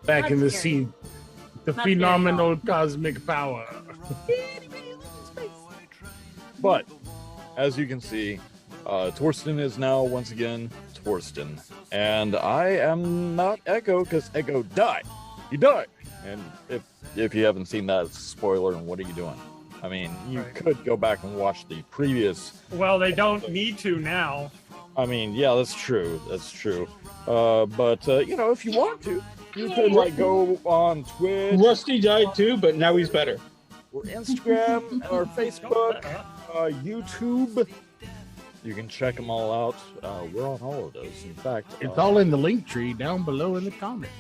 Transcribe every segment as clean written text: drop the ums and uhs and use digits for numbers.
Back in the scary. sea, the Not scary at phenomenal all. cosmic power. But as you can see, Torsten is now once again Torsten, and I am not Echo because Echo died. He died, and if you haven't seen that, it's a spoiler. And what are you doing? I mean, you Right. could go back and watch the previous. Well, they don't need to now. I mean, yeah, that's true. That's true. But you know, if you want to, you could like go on Twitch, Rusty died too, but now he's better. or Instagram, or Facebook, YouTube. You can check them all out. We're on all of those. In fact, It's all in the link tree down below in the comments.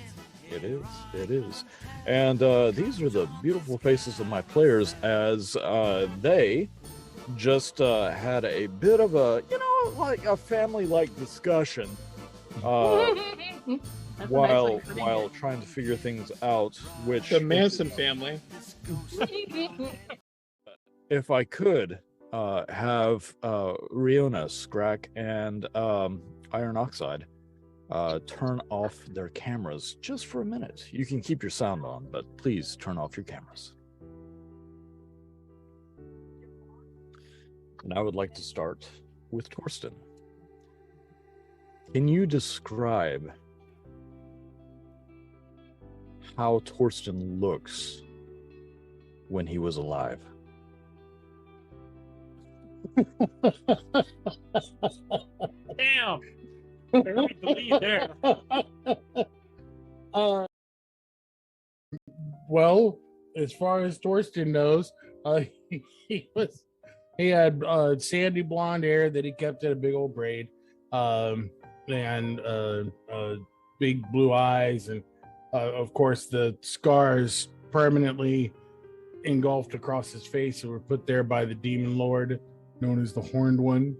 It is. It is. And these are the beautiful faces of my players as they just had a bit of a, you know, like a family-like discussion That's a nice while way to put it. trying to figure things out. Which, The Manson family. if I could have Riona, Scrack, and Iron Oxide turn off their cameras just for a minute. You can keep your sound on, but please turn off your cameras. And I would like to start with Torsten. Can you describe how Torsten looks when he was alive? Damn. I really believe there. Well, as far as Torsten knows, he had sandy blonde hair that he kept in a big old braid, and big blue eyes, and of course the scars permanently engulfed across his face that were put there by the demon lord known as the Horned One.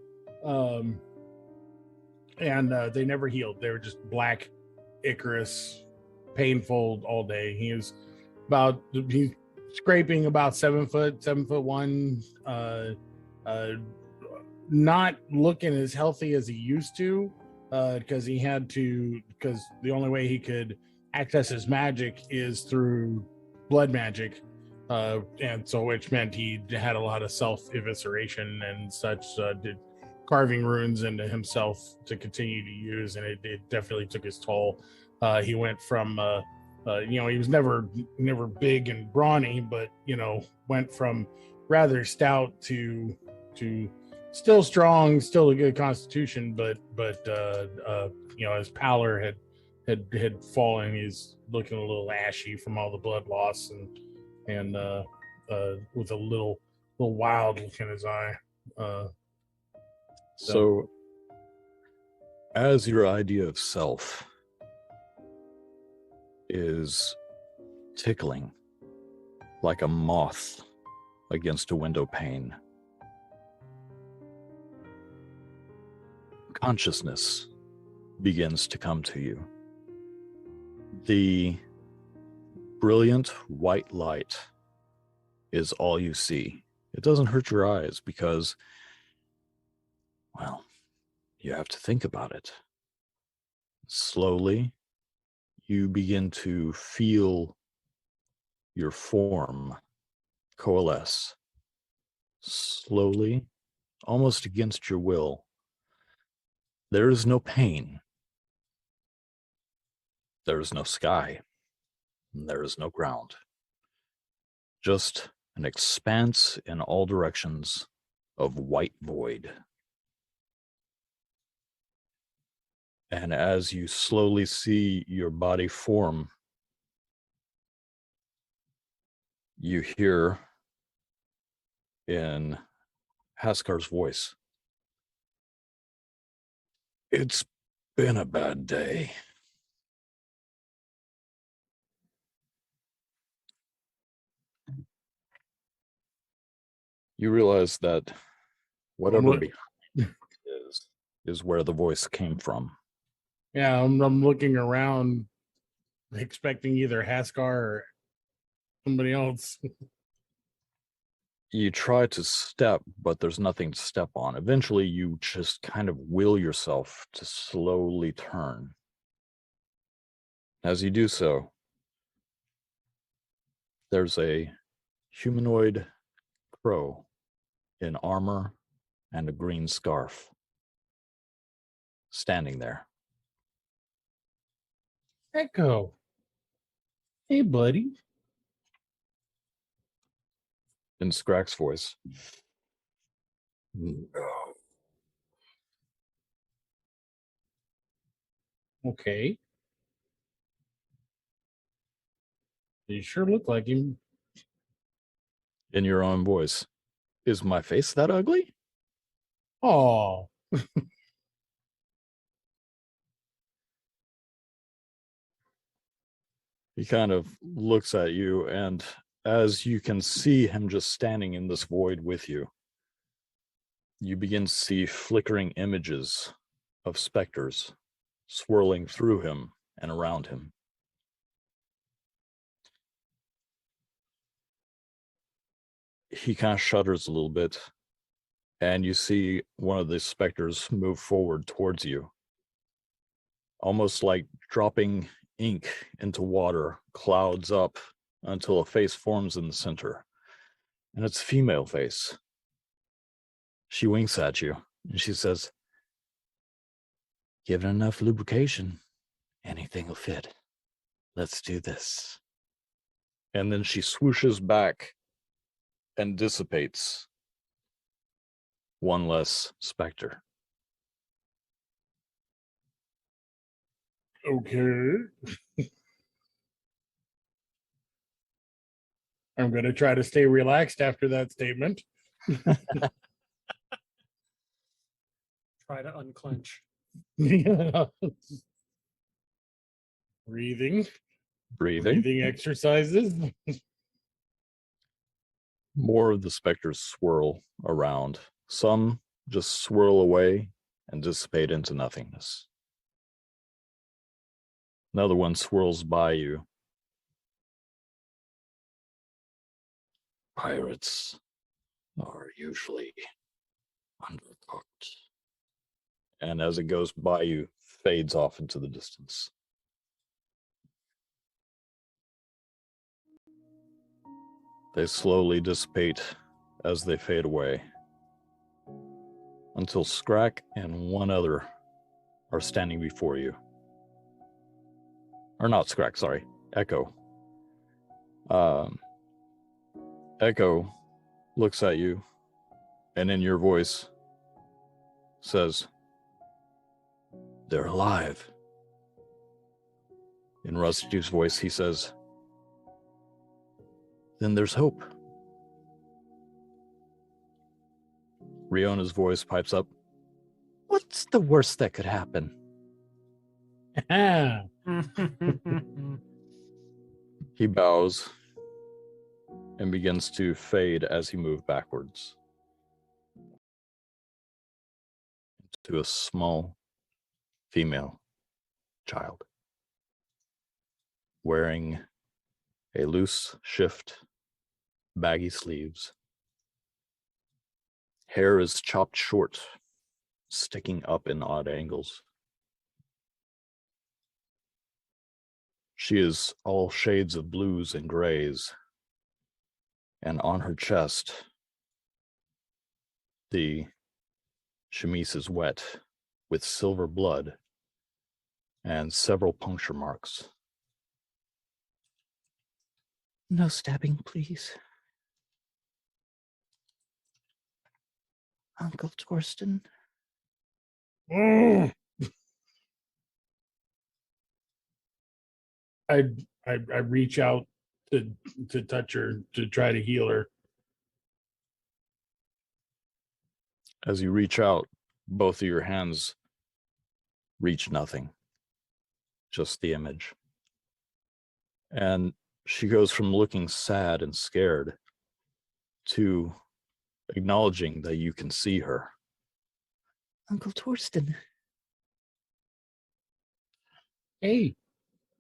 And they never healed. They were just black Icarus, painful all day. He's scraping about 7 foot, 7'1", not looking as healthy as he used to, because the only way he could access his magic is through blood magic. And so which meant he had a lot of self evisceration and such, did carving runes into himself to continue to use, and it definitely took his toll. He went from he was never big and brawny, but went from rather stout to still strong, still a good constitution, but his pallor had fallen. He's looking a little ashy from all the blood loss, and with a little wild look in his eye. So, as your idea of self is tickling like a moth against a window pane, consciousness begins to come to you. The brilliant white light is all you see. It doesn't hurt your eyes because, well, you have to think about it. Slowly, you begin to feel your form coalesce. Slowly, almost against your will. There is no pain. There is no sky. There is no ground. Just an expanse in all directions of white void. And as you slowly see your body form, you hear in Haskar's voice, "It's been a bad day." You realize that whatever behind is where the voice came from. Yeah, I'm looking around, expecting either Haskar or somebody else. You try to step, but there's nothing to step on. Eventually, you just kind of will yourself to slowly turn. As you do so, there's a humanoid crow in armor and a green scarf standing there. Echo. Hey, buddy. In Scrack's voice. Okay. You sure look like him. In your own voice. Is my face that ugly? Oh, He kind of looks at you, and as you can see him just standing in this void with you, you begin to see flickering images of specters swirling through him and around him. He kind of shudders a little bit, and you see one of the specters move forward towards you, almost like dropping ink into water, clouds up until a face forms in the center, and it's a female face. She winks at you, and she says, "Given enough lubrication, anything will fit. Let's do this." And then she swooshes back and dissipates. One less specter. okay. I'm going to try to stay relaxed after that statement. Try to unclench. Breathing. Breathing. Breathing exercises. More of the specters swirl around. Some just swirl away and dissipate into nothingness. Another one swirls by you. Pirates are usually undercooked. And as it goes by you, fades off into the distance. They slowly dissipate as they fade away, until Scrack and one other are standing before you. Or not Scrack, sorry, Echo. Echo looks at you, and in your voice says, "They're alive." In Rusty's voice, he says, "Then there's hope." Riona's voice pipes up, "What's the worst that could happen?" He bows and begins to fade as he moves backwards to a small female child wearing a loose shift, baggy sleeves. Hair is chopped short, sticking up in odd angles. She is all shades of blues and grays, and on her chest, the chemise is wet with silver blood and several puncture marks. "No stabbing, please. Uncle Torsten." Mm. I reach out to touch her to try to heal her. As you reach out, both of your hands reach nothing, just the image. And she goes from looking sad and scared to acknowledging that you can see her. "Uncle Torsten, Hey,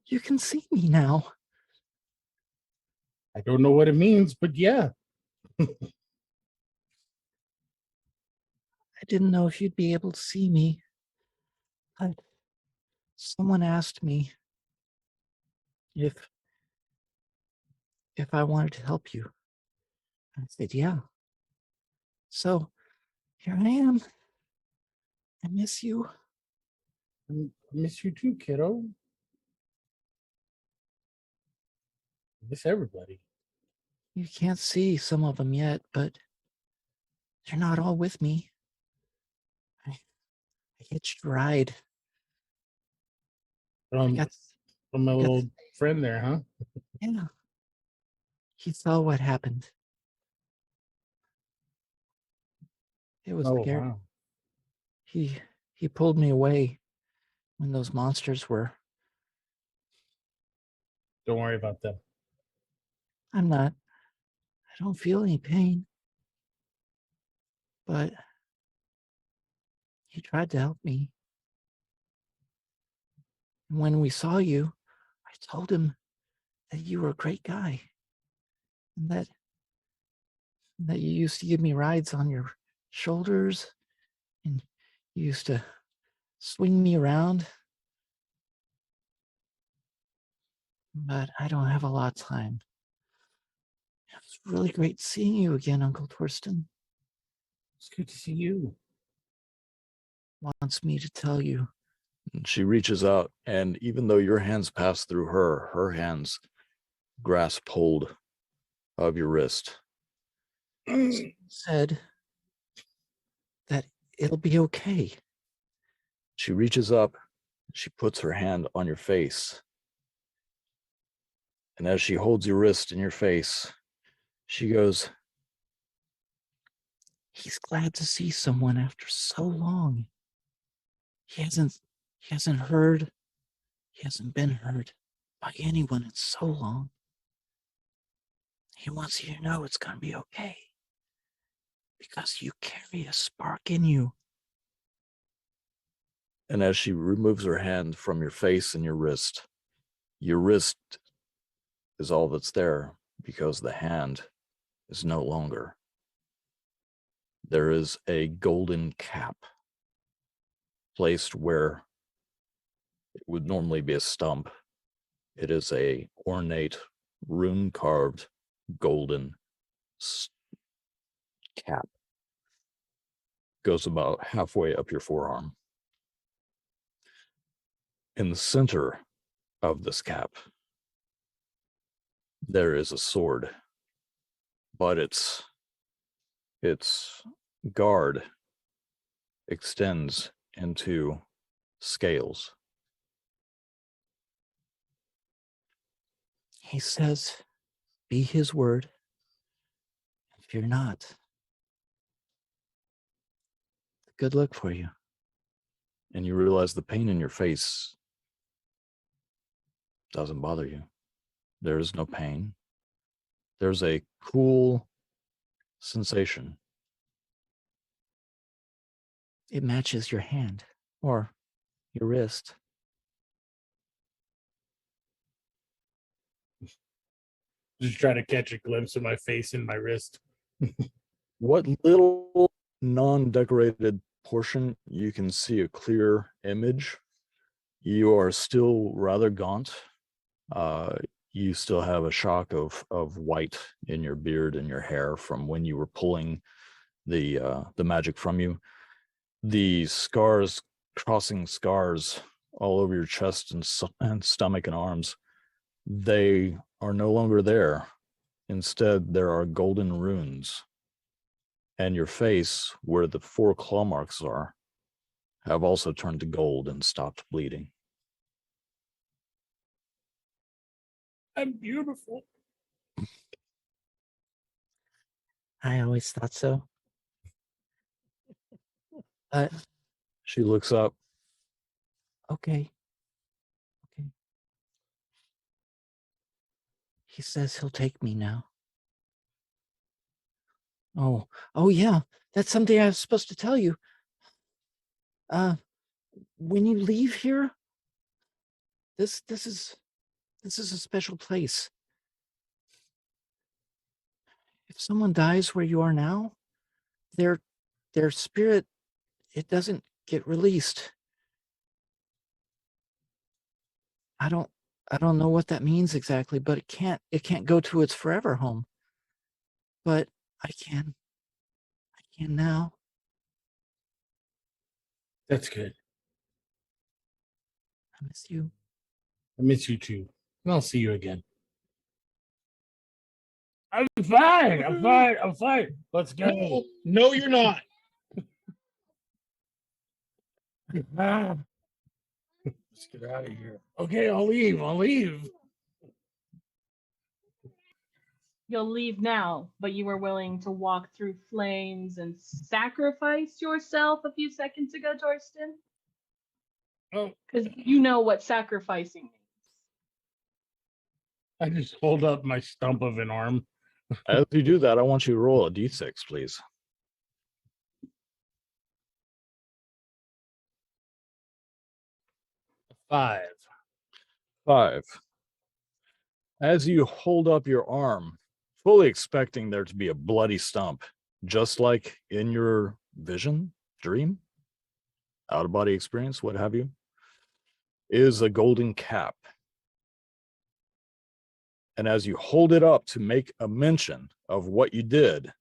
you can see me now." I don't know what it means, but yeah. "I didn't know if you'd be able to see me, but someone asked me if I wanted to help you. I said, yeah. So here I am. I miss you. I miss you too, kiddo. Miss everybody. You can't see some of them yet, but they're not all with me. I hitched a ride. I got, From my got- little friend there, huh? yeah. He saw what happened. It was Oh scary. wow. He pulled me away when those monsters were. Don't worry about them. I'm not. I don't feel any pain. But he tried to help me. And when we saw you, I told him that you were a great guy. And that you used to give me rides on your shoulders and you used to swing me around. But I don't have a lot of time. It was really great seeing you again, Uncle Torsten. It's good to see you. Wants me to tell you. And she reaches out, and even though your hands pass through her hands grasp hold of your wrist. Said that it'll be okay. She reaches up, she puts her hand on your face. And as she holds your wrist in your face, she goes, He's glad to see someone after so long. He hasn't heard, he hasn't been heard by anyone in so long. He wants you to know it's going to be okay. Because you carry a spark in you. and as she removes her hand from your face and your wrist is all that's there because the hand is no longer. There is a golden cap placed where it would normally be a stump. It is a ornate, rune-carved golden cap. Goes about halfway up your forearm. In the center of this cap, there is a sword, but its guard extends into scales. He says, be his word. If you're not, good luck for you. And you realize the pain in your face doesn't bother you. There is no pain. There's a cool sensation. It matches your hand or your wrist. Just try to catch a glimpse of my face and my wrist. What little non-decorated portion you can see a clear image, you are still rather gaunt. You still have a shock of white in your beard and your hair from when you were pulling the magic from you. The scars, crossing scars all over your chest and stomach and arms, they are no longer there. Instead, there are golden runes. And your face, where the 4 claw marks are, have also turned to gold and stopped bleeding. I'm beautiful. I always thought so. But She looks up. okay. Okay. He says he'll take me now. Oh yeah. That's something I was supposed to tell you. When you leave here, this is a special place. If someone dies where you are now, their spirit, it doesn't get released. I don't I don't know what that means exactly, but it can't go to its forever home. But I can now. That's good. I miss you. I miss you too. And I'll see you again. I'm fine. I'm fine. I'm fine. Let's go. No, you're not. Ah, Let's get out of here. okay, I'll leave. I'll leave. You'll leave now, but you were willing to walk through flames and sacrifice yourself a few seconds ago, Torsten? Oh, Because you know what sacrificing means. I just hold up my stump of an arm. As you do that, I want you to roll a d6, please. Five. 5. As you hold up your arm, fully expecting there to be a bloody stump, just like in your vision, dream, out of body experience, what have you, is a golden cap. And as you hold it up to make a mention of what you did,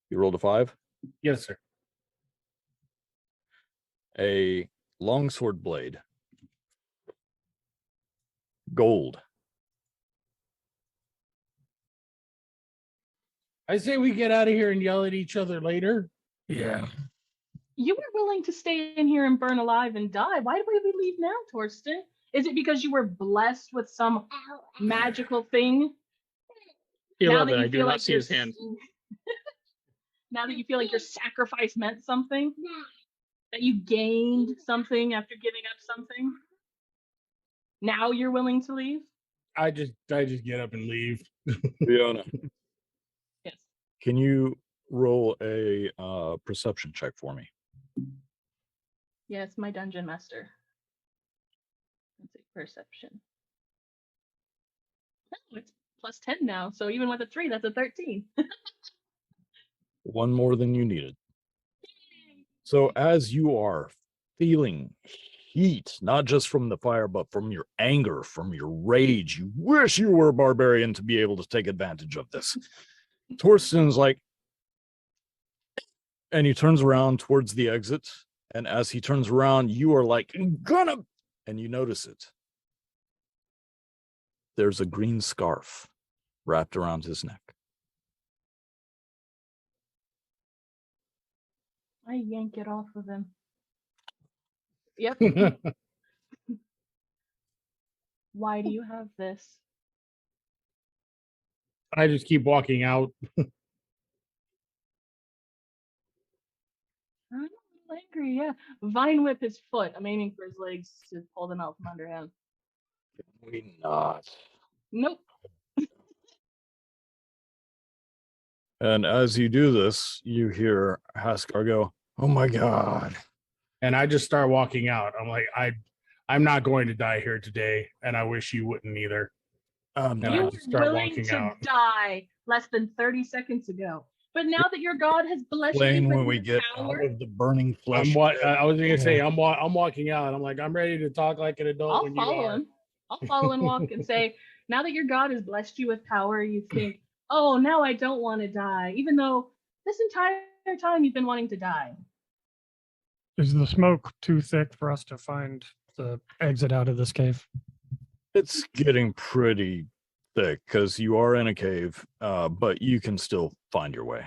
you rolled a 5, Yes, sir. a longsword blade, gold. I say we get out of here and yell at each other later. Yeah. You were willing to stay in here and burn alive and die. Why do we leave now, Torsten? Is it because you were blessed with some magical thing? Now that 11. I you do feel not like see his hand. Now that you feel like your sacrifice meant something? That you gained something after giving up something? Now you're willing to leave? I just get up and leave. Fiona, Yes. can you roll a perception check for me? Yes, my dungeon master. Let's see, perception. Oh, it's plus 10 now. So even with a 3, that's a 13. One more than you needed. So as you are feeling heat, not just from the fire, but from your anger, from your rage, you wish you were a barbarian to be able to take advantage of this. Torsten's like, and he turns around towards the exit. And as he turns around, you are like, gonna, and you notice it. There's a green scarf wrapped around his neck. I yank it off of him. Yep. Why do you have this? I just keep walking out. I'm a little angry, yeah. Vine whip his foot. I'm aiming for his legs to pull them out from under him. We not. Nope. And as you do this, you hear Haskar go, "Oh my God." And I just start walking out. I'm like, I'm not going to die here today, and I wish you wouldn't either. And I You just were start willing walking to out. die less than 30 seconds ago. But now that your God has blessed you Plain with when we his get power, out of the burning flesh. I'm what pit. I was gonna say. I'm walking out. I'm like, I'm ready to talk like an adult I'll when you follow are. him. I'll follow and walk and say, now that your God has blessed you with power, you think, oh, now I don't want to die, even though this entire time you've been wanting to die. Is the smoke too thick for us to find the exit out of this cave? It's getting pretty thick because you are in a cave, but you can still find your way.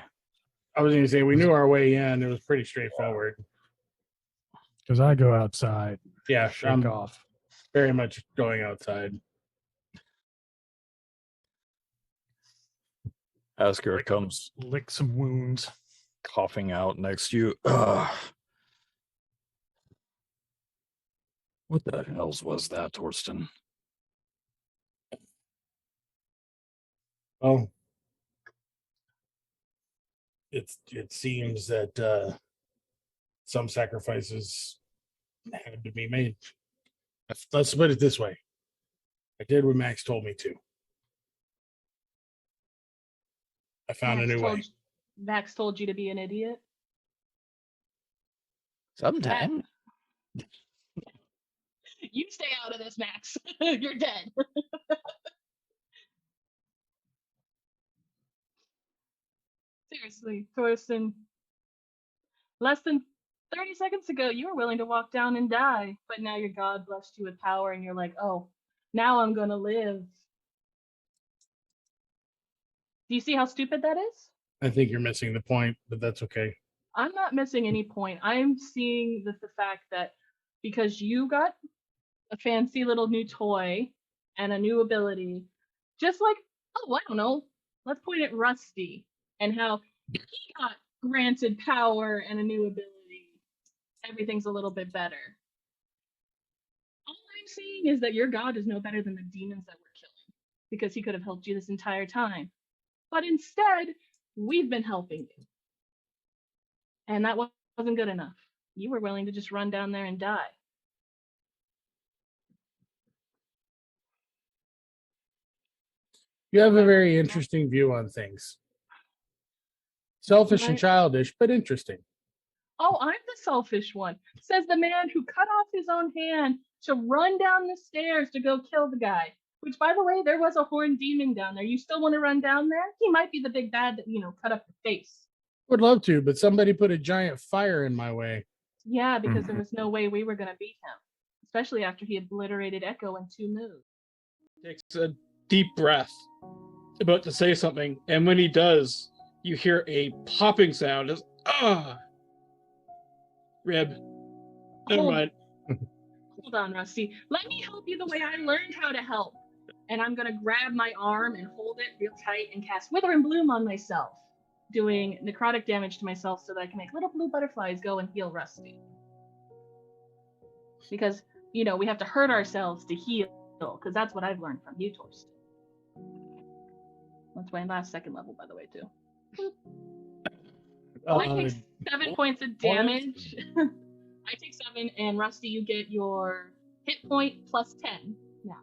I was gonna say we knew our way in. It was pretty straightforward. Because I go outside, Yeah, shake I'm off. very much going outside. Asker comes Lick some wounds. coughing out next to you. What the hells was that, Torsten? Oh, it seems that some sacrifices had to be made. Let's put it this way: I did what Max told me to. I found a new way. Max told you to be an idiot. Sometime. You stay out of this, Max. You're dead. Seriously, Thorsten. Less than 30 seconds ago, you were willing to walk down and die, but now your God blessed you with power, and you're like, oh, now I'm gonna live. Do you see how stupid that is? I think you're missing the point, but that's okay. I'm not missing any point. I'm seeing the fact that because you got a fancy little new toy and a new ability, just like, oh, I don't know, let's point at Rusty and how he got granted power and a new ability. Everything's a little bit better. All I'm saying is that your God is no better than the demons that we're killing because he could have helped you this entire time. But instead, we've been helping you. And that wasn't good enough. You were willing to just run down there and die. You have a very interesting view on things. Selfish and Right. childish, but interesting. Oh, I'm the selfish one, says the man who cut off his own hand to run down the stairs to go kill the guy. Which, by the way, there was a horned demon down there. You still want to run down there? He might be the big bad that, cut up the face. Would love to, but somebody put a giant fire in my way. Yeah, because there was no way we were going to beat him, especially after he obliterated Echo in 2 moves. Takes a deep breath, about to say something, and when he does, you hear a popping sound. As rib. Never Hold- mind. Hold on, Rusty. Let me help you the way I learned how to help. And I'm going to grab my arm and hold it real tight and cast Wither and Bloom on myself, doing necrotic damage to myself so that I can make little blue butterflies go and heal Rusty. Because, we have to hurt ourselves to heal, because that's what I've learned from you, Torsten. That's my last second level, by the way, too. I take 7 points of damage. I take 7, and Rusty, you get your hit point plus 10 now.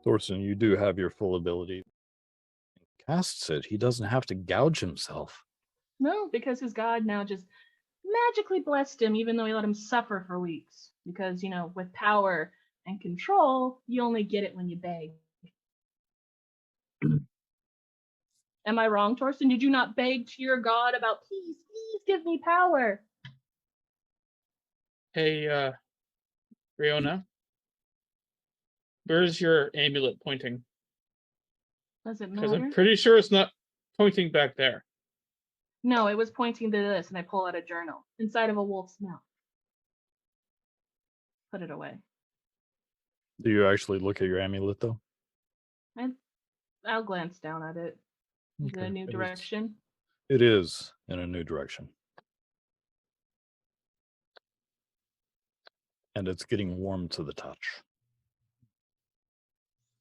Thorsten, you do have your full ability. Casts it. He doesn't have to gouge himself. No, because his god now just magically blessed him, even though he let him suffer for weeks. Because, with power and control, you only get it when you beg. Am I wrong, Torsten? Did you not beg to your god about, please give me power? Hey, Riona, where's your amulet pointing? Does it Because matter? I'm pretty sure it's not pointing back there. No, it was pointing to this, and I pull out a journal inside of a wolf's mouth. Put it away. Do you actually look at your amulet, though? I'll glance down at it. Is it a new It is- direction? It is in a new direction. And it's getting warm to the touch.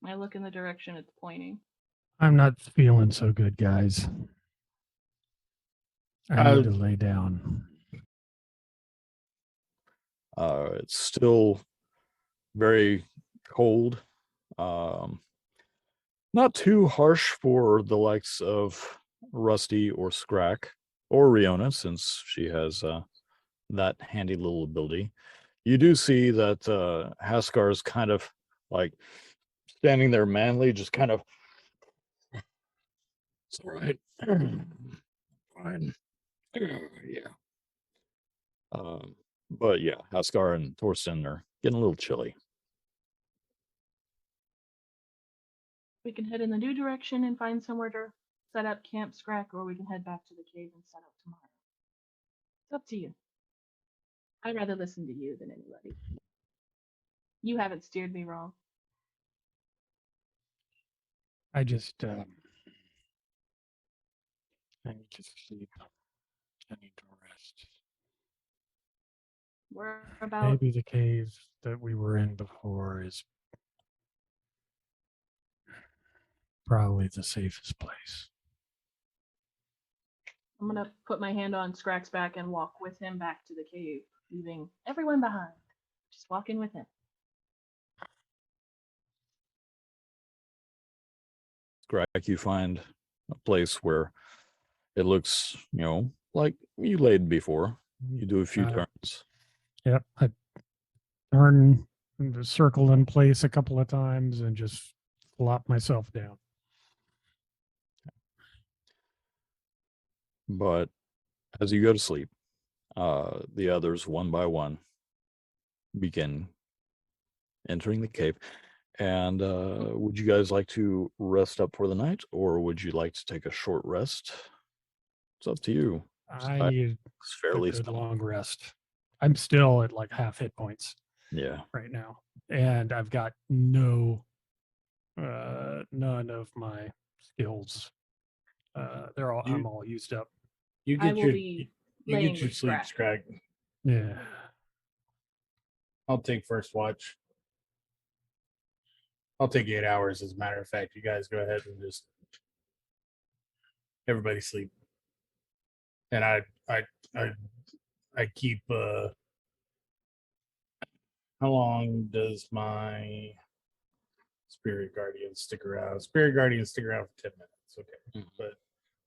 I look in the direction it's pointing. I'm not feeling so good, guys. I need to lay down. It's still very cold. Not too harsh for the likes of Rusty or Scrack or Riona, since she has that handy little ability. You do see that Haskar is kind of like standing there manly, just kind of. It's all right. Fine. Yeah. But yeah, Haskar and Thorsten are getting a little chilly. We can head in the new direction and find somewhere to set up Camp Scrack, or we can head back to the cave and set up tomorrow. It's up to you. I'd rather listen to you than anybody. You haven't steered me wrong. I just I need to sleep. I need to rest. We're about Maybe the cave that we were in before is probably the safest place. I'm gonna put my hand on Scrack's back and walk with him back to the cave, leaving everyone behind. Just walking with him. Scrack, you find a place where it looks, like you laid before. You do a few turns. Yep. I turn, circle in place a couple of times and just flop myself down. But as you go to sleep, the others, one by one, begin entering the cave. And would you guys like to rest up for the night, or would you like to take a short rest? It's up to you. I need It's a fairly good simple. long rest. I'm still at like half hit points Yeah. right now, and I've got none of my skills. I'm all used up. You I get will your be you laying get your with sleep, Scrag. Scrag. Yeah. I'll take first watch. I'll take 8 hours. As a matter of fact, you guys go ahead and just everybody sleep. And I keep. How long does my spirit guardian stick around? Spirit guardian stick around for 10 minutes. Okay, but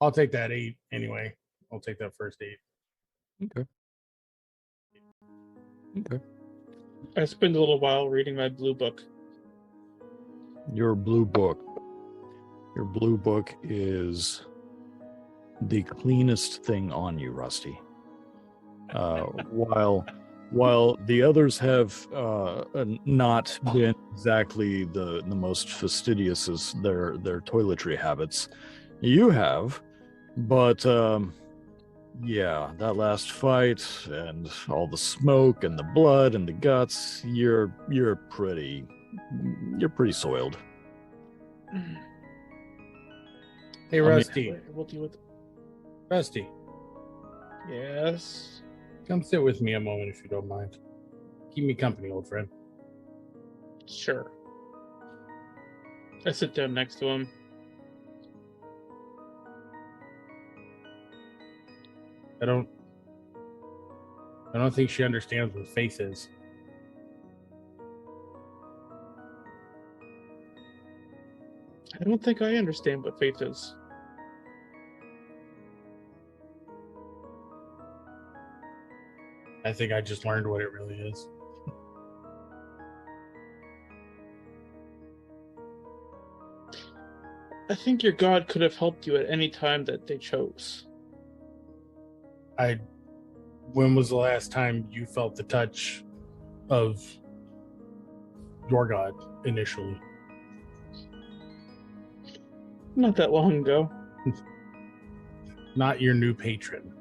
I'll take that 8 anyway. I'll take that first 8. Okay. Okay. I spend a little while reading my blue book. Your blue book. Your blue book is the cleanest thing on you, Rusty. While the others have not been exactly the most fastidious as their toiletry habits, you have. But yeah, that last fight and all the smoke and the blood and the guts, you're pretty soiled. Hey, mean- Rusty. We'll deal with it. Rusty, Yes. come sit with me a moment if you don't mind. Keep me company, old friend. Sure. I sit down next to him. I don't think she understands what faith is. I don't think I understand what faith is. I think I just learned what it really is. I think your god could have helped you at any time that they chose. When was the last time you felt the touch of your god initially? Not that long ago. Not your new patron.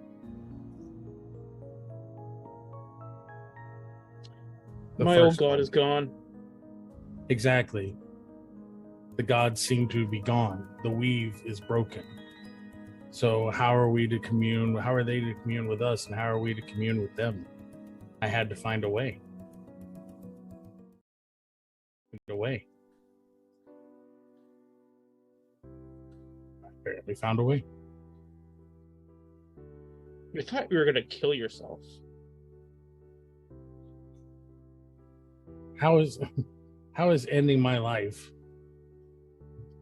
The My old first god one. is gone. Exactly. The gods seem to be gone. The weave is broken. So how are we to commune? How are they to commune with us, and how are we to commune with them? I had to find a way. I apparently found a way. I thought you were gonna kill yourself. How is ending my life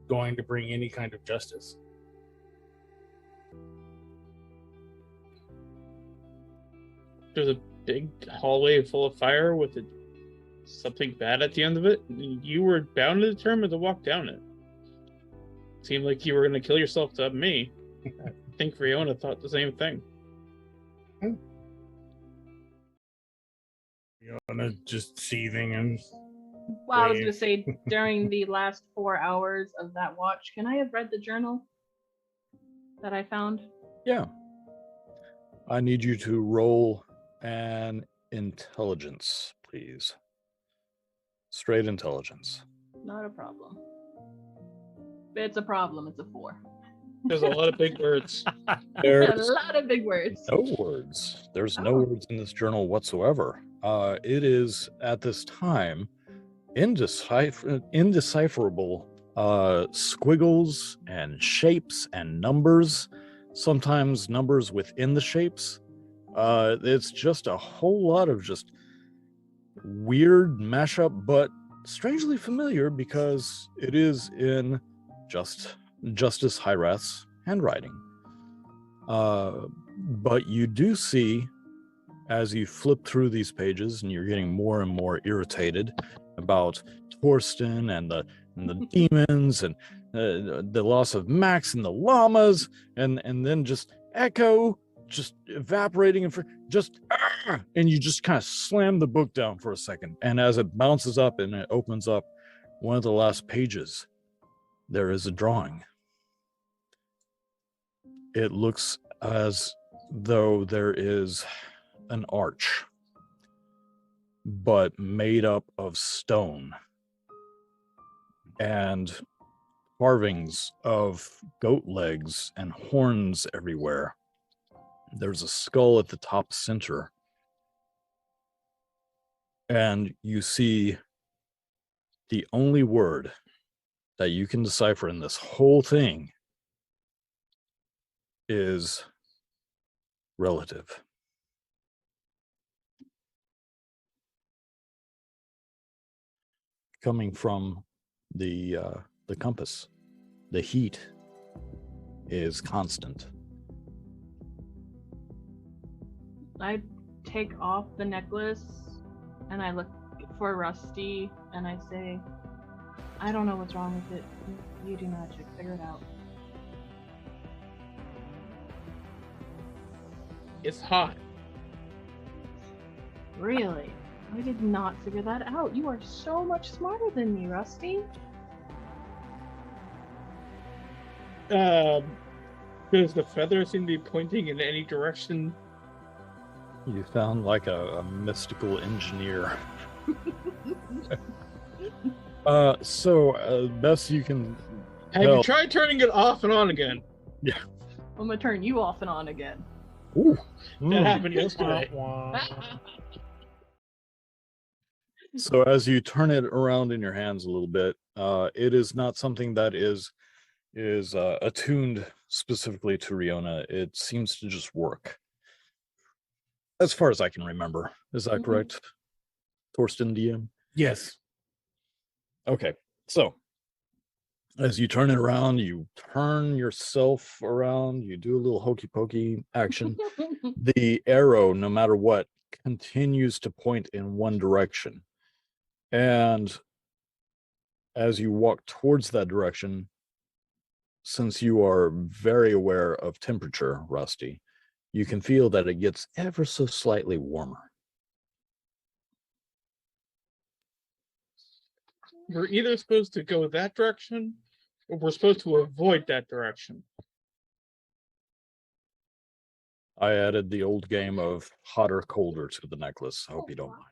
going to bring any kind of justice? There's a big hallway full of fire with something bad at the end of it. You were bound and determined to walk down it. Seemed like you were gonna kill yourself to me. I think Riona thought the same thing. Just seething and Well, I was Wave. going to say, during the last 4 hours of that watch, can I have read the journal that I found? Yeah. I need you to roll an intelligence, please. Straight intelligence. Not a problem. If it's a problem, it's a 4. There's a lot of big words. A There's lot of big words. no words. There's no Oh. words in this journal whatsoever. It is at this time indecipherable squiggles and shapes and numbers, sometimes numbers within the shapes. It's just a whole lot of just weird mashup, but strangely familiar because it is in Justice Hyrath's handwriting. But you do see as you flip through these pages and you're getting more and more irritated about Torsten and the demons and the loss of Max and the llamas and then just Echo just evaporating and and you just kind of slam the book down for a second, and as it bounces up and it opens up one of the last pages, there is a drawing. It looks as though there is an arch, but made up of stone and carvings of goat legs and horns everywhere. There's a skull at the top center, and you see the only word that you can decipher in this whole thing is relative. Coming from the compass, the heat is constant. I take off the necklace and I look for Rusty and I say, I don't know what's wrong with it. You do magic. Figure it out. It's hot. Really? I did not figure that out. You are so much smarter than me, Rusty. Does the feather seem to be pointing in any direction? You sound like a mystical engineer. So best you can Have tell. you tried turning it off and on again? Yeah. I'm gonna turn you off and on again. Ooh. That happened yesterday. So as you turn it around in your hands a little bit, it is not something that is attuned specifically to Riona. It seems to just work, as far as I can remember. Is that correct, Torsten DM? Yes. Okay, so as you turn it around, you turn yourself around, you do a little hokey pokey action. The arrow, no matter what, continues to point in one direction. And as you walk towards that direction, since you are very aware of temperature, Rusty, you can feel that it gets ever so slightly warmer. We're either supposed to go that direction or we're supposed to avoid that direction. I added the old game of hot or colder to the necklace. I hope you don't mind.